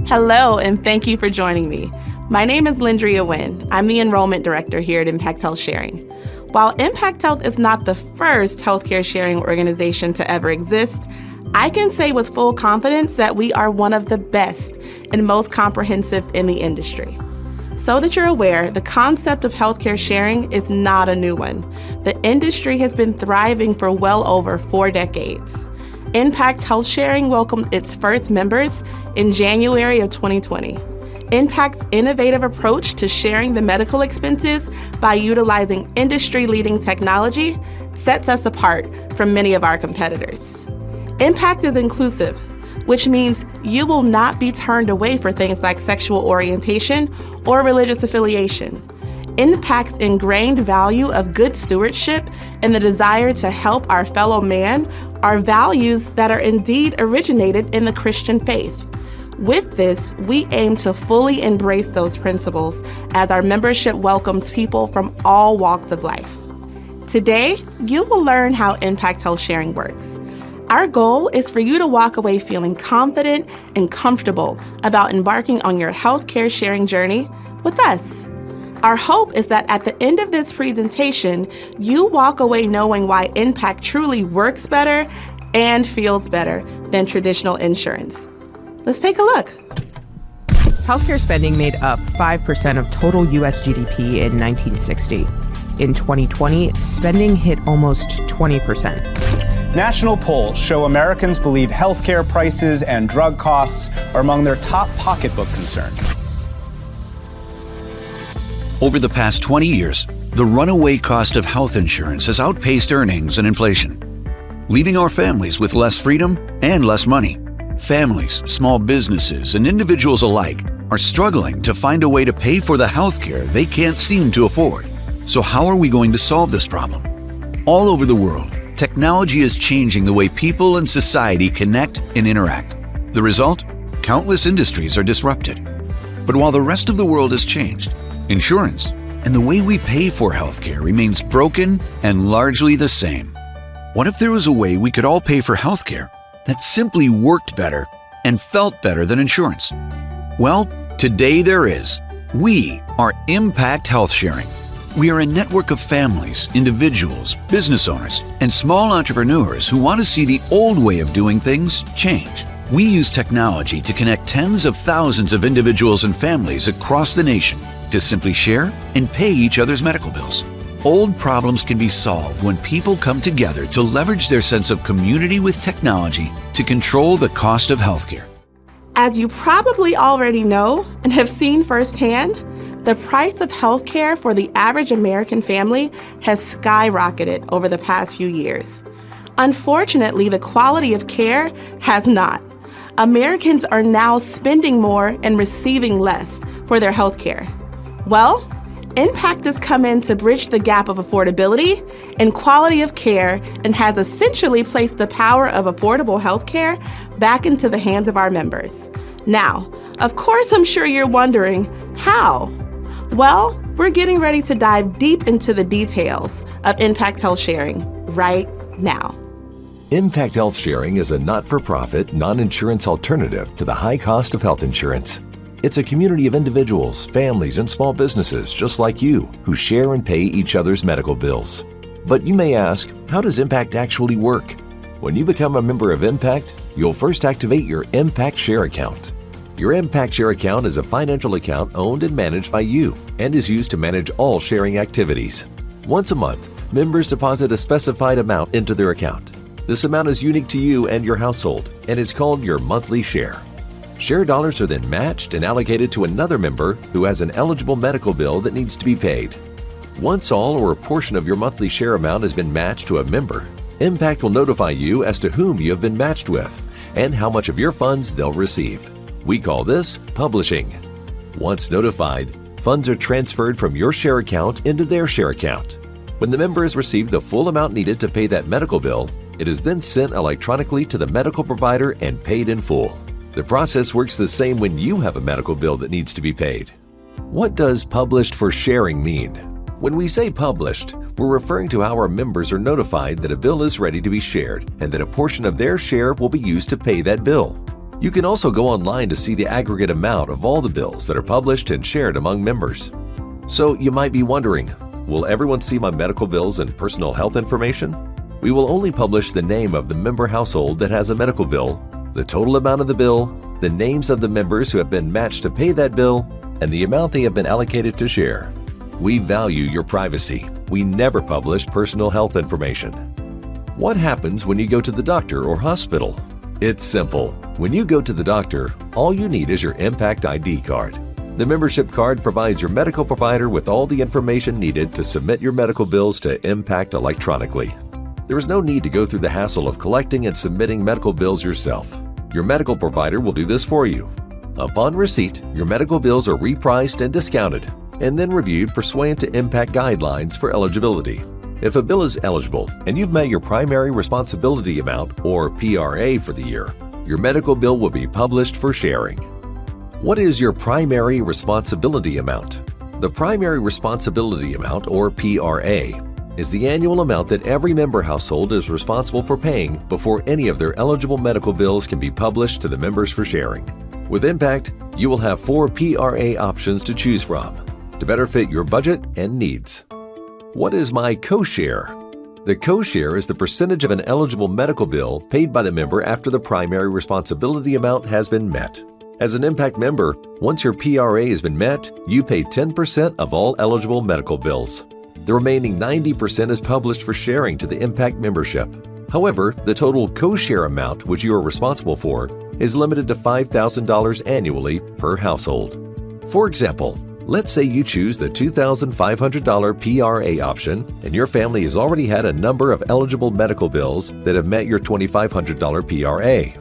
Hello, and thank you for joining me. My name is Lindria Nguyen. I'm the Enrollment Director here at Impact Health Sharing. While Impact Health is not the first healthcare sharing organization to ever exist, I can say with full confidence that we are one of the best and most comprehensive in the industry. So that you're aware, the concept of healthcare sharing is not a new one. The industry has been thriving for well over 4 decades. Impact Health Sharing welcomed its first members in January of 2020. Impact's innovative approach to sharing the medical expenses by utilizing industry-leading technology sets us apart from many of our competitors. Impact is inclusive, which means you will not be turned away for things like sexual orientation or religious affiliation. Impact's ingrained value of good stewardship and the desire to help our fellow man are values that are indeed originated in the Christian faith. With this, we aim to fully embrace those principles as our membership welcomes people from all walks of life. Today, you will learn how Impact Health Sharing works. Our goal is for you to walk away feeling confident and comfortable about embarking on your healthcare sharing journey with us. Our hope is that at the end of this presentation, you walk away knowing why Impact truly works better and feels better than traditional insurance. Let's take a look. Healthcare spending made up 5% of total U.S. GDP in 1960. In 2020, spending hit almost 20%. National polls show Americans believe healthcare prices and drug costs are among their top pocketbook concerns. Over the past 20 years, the runaway cost of health insurance has outpaced earnings and inflation, leaving our families with less freedom and less money. Families, small businesses, and individuals alike are struggling to find a way to pay for the health care they can't seem to afford. So how are we going to solve this problem? All over the world, technology is changing the way people and society connect and interact. The result? Countless industries are disrupted. But while the rest of the world has changed, insurance and the way we pay for healthcare remains broken and largely the same. What if there was a way we could all pay for healthcare that simply worked better and felt better than insurance? Well, today there is. We are Impact Health Sharing. We are a network of families, individuals, business owners, and small entrepreneurs who want to see the old way of doing things change. We use technology to connect tens of thousands of individuals and families across the nation to simply share and pay each other's medical bills. Old problems can be solved when people come together to leverage their sense of community with technology to control the cost of healthcare. As you probably already know and have seen firsthand, the price of healthcare for the average American family has skyrocketed over the past few years. Unfortunately, the quality of care has not. Americans are now spending more and receiving less for their healthcare. Well, Impact has come in to bridge the gap of affordability and quality of care and has essentially placed the power of affordable healthcare back into the hands of our members. Now, of course, I'm sure you're wondering, how? Well, we're getting ready to dive deep into the details of Impact Health Sharing right now. Impact Health Sharing is a not-for-profit, non-insurance alternative to the high cost of health insurance. It's a community of individuals, families, and small businesses just like you who share and pay each other's medical bills. But you may ask, how does Impact actually work? When you become a member of Impact, you'll first activate your Impact Share account. Your Impact Share account is a financial account owned and managed by you and is used to manage all sharing activities. Once a month, members deposit a specified amount into their account. This amount is unique to you and your household, and it's called your monthly share. Share dollars are then matched and allocated to another member who has an eligible medical bill that needs to be paid. Once all or a portion of your monthly share amount has been matched to a member, Impact will notify you as to whom you have been matched with and how much of your funds they'll receive. We call this publishing. Once notified, funds are transferred from your share account into their share account. When the member has received the full amount needed to pay that medical bill, it is then sent electronically to the medical provider and paid in full. The process works the same when you have a medical bill that needs to be paid. What does published for sharing mean? When we say published, we're referring to how our members are notified that a bill is ready to be shared and that a portion of their share will be used to pay that bill. You can also go online to see the aggregate amount of all the bills that are published and shared among members. So you might be wondering, will everyone see my medical bills and personal health information? We will only publish the name of the member household that has a medical bill, the total amount of the bill, the names of the members who have been matched to pay that bill, and the amount they have been allocated to share. We value your privacy. We never publish personal health information. What happens when you go to the doctor or hospital? It's simple. When you go to the doctor, all you need is your Impact ID card. The membership card provides your medical provider with all the information needed to submit your medical bills to Impact electronically. There is no need to go through the hassle of collecting and submitting medical bills yourself. Your medical provider will do this for you. Upon receipt, your medical bills are repriced and discounted, and then reviewed pursuant to Impact guidelines for eligibility. If a bill is eligible and you've met your primary responsibility amount, or PRA, for the year, your medical bill will be published for sharing. What is your primary responsibility amount? The primary responsibility amount, or PRA, is the annual amount that every member household is responsible for paying before any of their eligible medical bills can be published to the members for sharing. With Impact, you will have 4 PRA options to choose from to better fit your budget and needs. What is my co-share? The co-share is the percentage of an eligible medical bill paid by the member after the primary responsibility amount has been met. As an Impact member, once your PRA has been met, you pay 10% of all eligible medical bills. The remaining 90% is published for sharing to the Impact membership. However, the total co-share amount which you are responsible for is limited to $5,000 annually per household. For example, let's say you choose the $2,500 PRA option and your family has already had a number of eligible medical bills that have met your $2,500 PRA.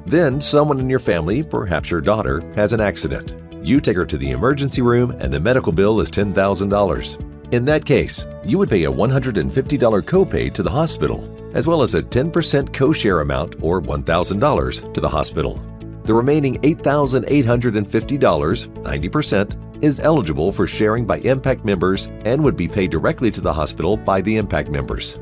Then someone in your family, perhaps your daughter, has an accident. You take her to the emergency room and the medical bill is $10,000. In that case, you would pay a $150 copay to the hospital, as well as a 10% co-share amount, or $1,000, to the hospital. The remaining $8,850, 90%, is eligible for sharing by Impact members and would be paid directly to the hospital by the Impact members.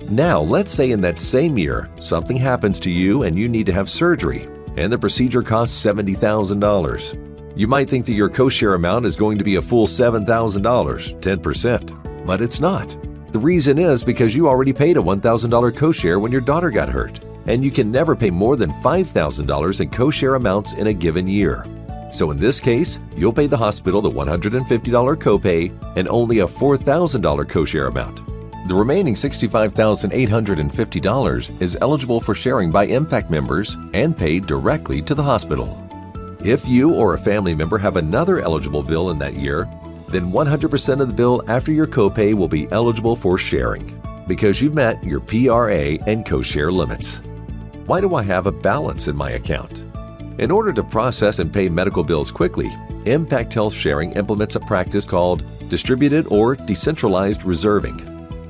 Now, let's say in that same year, something happens to you and you need to have surgery, and the procedure costs $70,000. You might think that your co-share amount is going to be a full $7,000, 10%, but it's not. The reason is because you already paid a $1,000 co-share when your daughter got hurt, and you can never pay more than $5,000 in co-share amounts in a given year. So in this case, you'll pay the hospital the $150 copay and only a $4,000 co-share amount. The remaining $65,850 is eligible for sharing by Impact members and paid directly to the hospital. If you or a family member have another eligible bill in that year, then 100% of the bill after your copay will be eligible for sharing because you've met your PRA and co-share limits. Why do I have a balance in my account? In order to process and pay medical bills quickly, Impact Health Sharing implements a practice called distributed or decentralized reserving.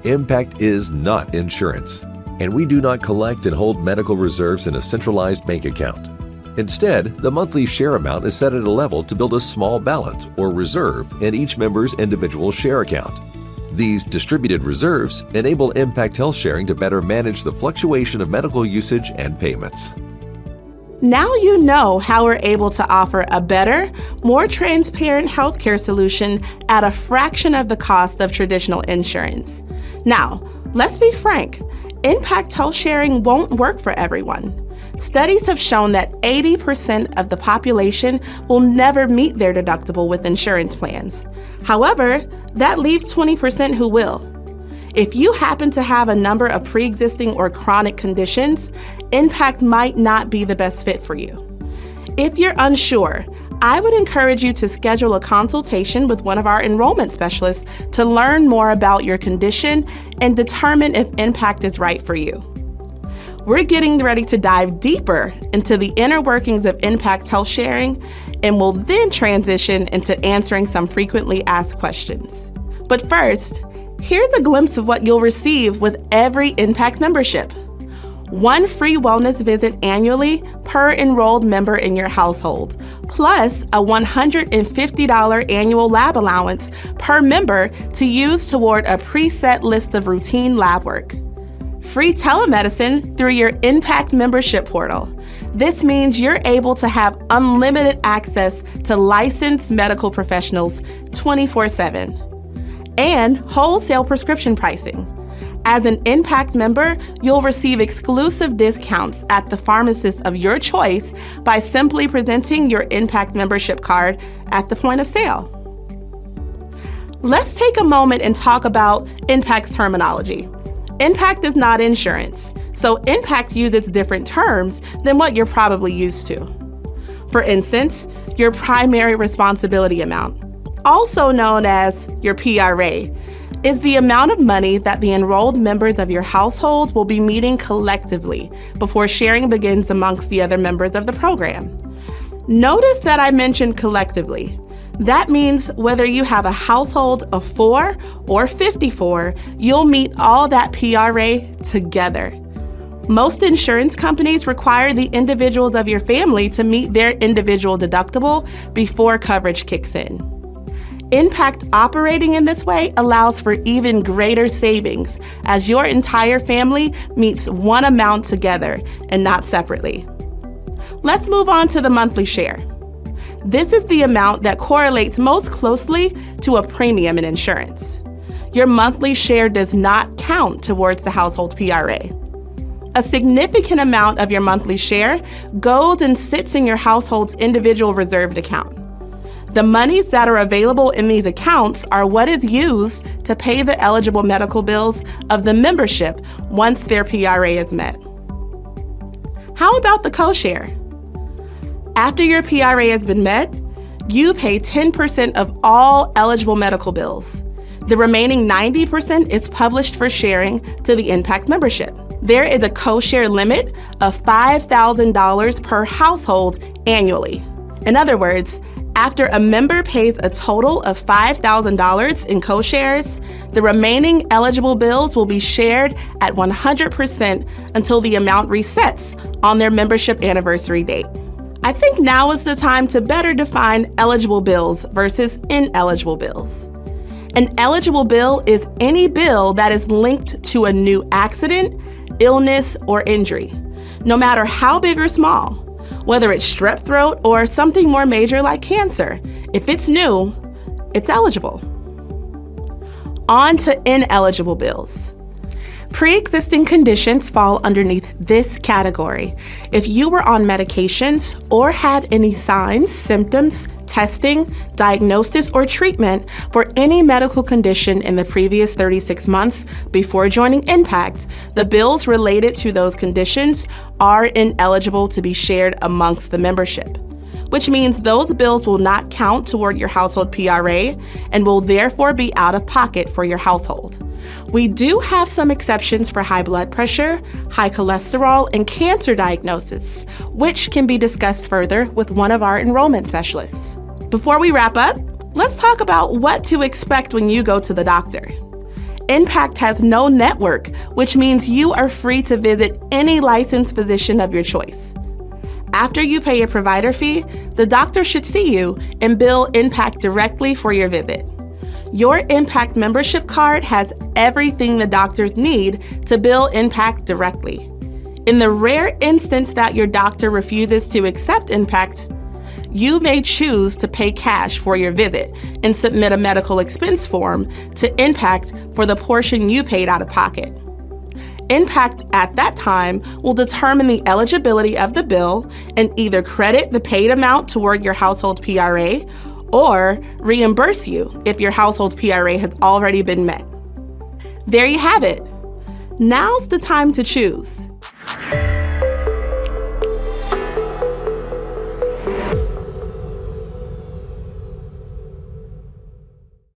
Impact is not insurance, and we do not collect and hold medical reserves in a centralized bank account. Instead, the monthly share amount is set at a level to build a small balance or reserve in each member's individual share account. These distributed reserves enable Impact Health Sharing to better manage the fluctuation of medical usage and payments. Now you know how we're able to offer a better, more transparent healthcare solution at a fraction of the cost of traditional insurance. Now, let's be frank, Impact Health Sharing won't work for everyone. Studies have shown that 80% of the population will never meet their deductible with insurance plans. However, that leaves 20% who will. If you happen to have a number of pre-existing or chronic conditions, Impact might not be the best fit for you. If you're unsure, I would encourage you to schedule a consultation with one of our enrollment specialists to learn more about your condition and determine if Impact is right for you. We're getting ready to dive deeper into the inner workings of Impact Health Sharing, and we'll then transition into answering some frequently asked questions. But first, here's a glimpse of what you'll receive with every Impact membership. 1 free wellness visit annually per enrolled member in your household, plus a $150 annual lab allowance per member to use toward a preset list of routine lab work. Free telemedicine through your Impact membership portal. This means you're able to have unlimited access to licensed medical professionals 24/7 and wholesale prescription pricing. As an Impact member, you'll receive exclusive discounts at the pharmacist of your choice by simply presenting your Impact membership card at the point of sale. Let's take a moment and talk about Impact's terminology. Impact is not insurance, so Impact uses different terms than what you're probably used to. For instance, your primary responsibility amount, also known as your PRA, is the amount of money that the enrolled members of your household will be meeting collectively before sharing begins amongst the other members of the program. Notice that I mentioned collectively. That means whether you have a household of 4 or 54, you'll meet all that PRA together. Most insurance companies require the individuals of your family to meet their individual deductible before coverage kicks in. Impact operating in this way allows for even greater savings as your entire family meets one amount together and not separately. Let's move on to the monthly share. This is the amount that correlates most closely to a premium in insurance. Your monthly share does not count towards the household PRA. A significant amount of your monthly share goes and sits in your household's individual reserved account. The monies that are available in these accounts are what is used to pay the eligible medical bills of the membership once their PRA is met. How about the co-share? After your PRA has been met, you pay 10% of all eligible medical bills. The remaining 90% is published for sharing to the Impact membership. There is a co-share limit of $5,000 per household annually. In other words, after a member pays a total of $5,000 in co-shares, the remaining eligible bills will be shared at 100% until the amount resets on their membership anniversary date. I think now is the time to better define eligible bills versus ineligible bills. An eligible bill is any bill that is linked to a new accident, illness, or injury, no matter how big or small. Whether it's strep throat or something more major like cancer, if it's new, it's eligible. On to ineligible bills. Pre-existing conditions fall underneath this category. If you were on medications or had any signs, symptoms, testing, diagnosis, or treatment for any medical condition in the previous 36 months before joining Impact, the bills related to those conditions are ineligible to be shared amongst the membership, which means those bills will not count toward your household PRA and will therefore be out of pocket for your household. We do have some exceptions for high blood pressure, high cholesterol, and cancer diagnosis, which can be discussed further with one of our enrollment specialists. Before we wrap up, let's talk about what to expect when you go to the doctor. Impact has no network, which means you are free to visit any licensed physician of your choice. After you pay a provider fee, the doctor should see you and bill Impact directly for your visit. Your Impact membership card has everything the doctors need to bill Impact directly. In the rare instance that your doctor refuses to accept Impact, you may choose to pay cash for your visit and submit a medical expense form to Impact for the portion you paid out of pocket. Impact at that time will determine the eligibility of the bill and either credit the paid amount toward your household PRA or reimburse you if your household PRA has already been met. There you have it. Now's the time to choose.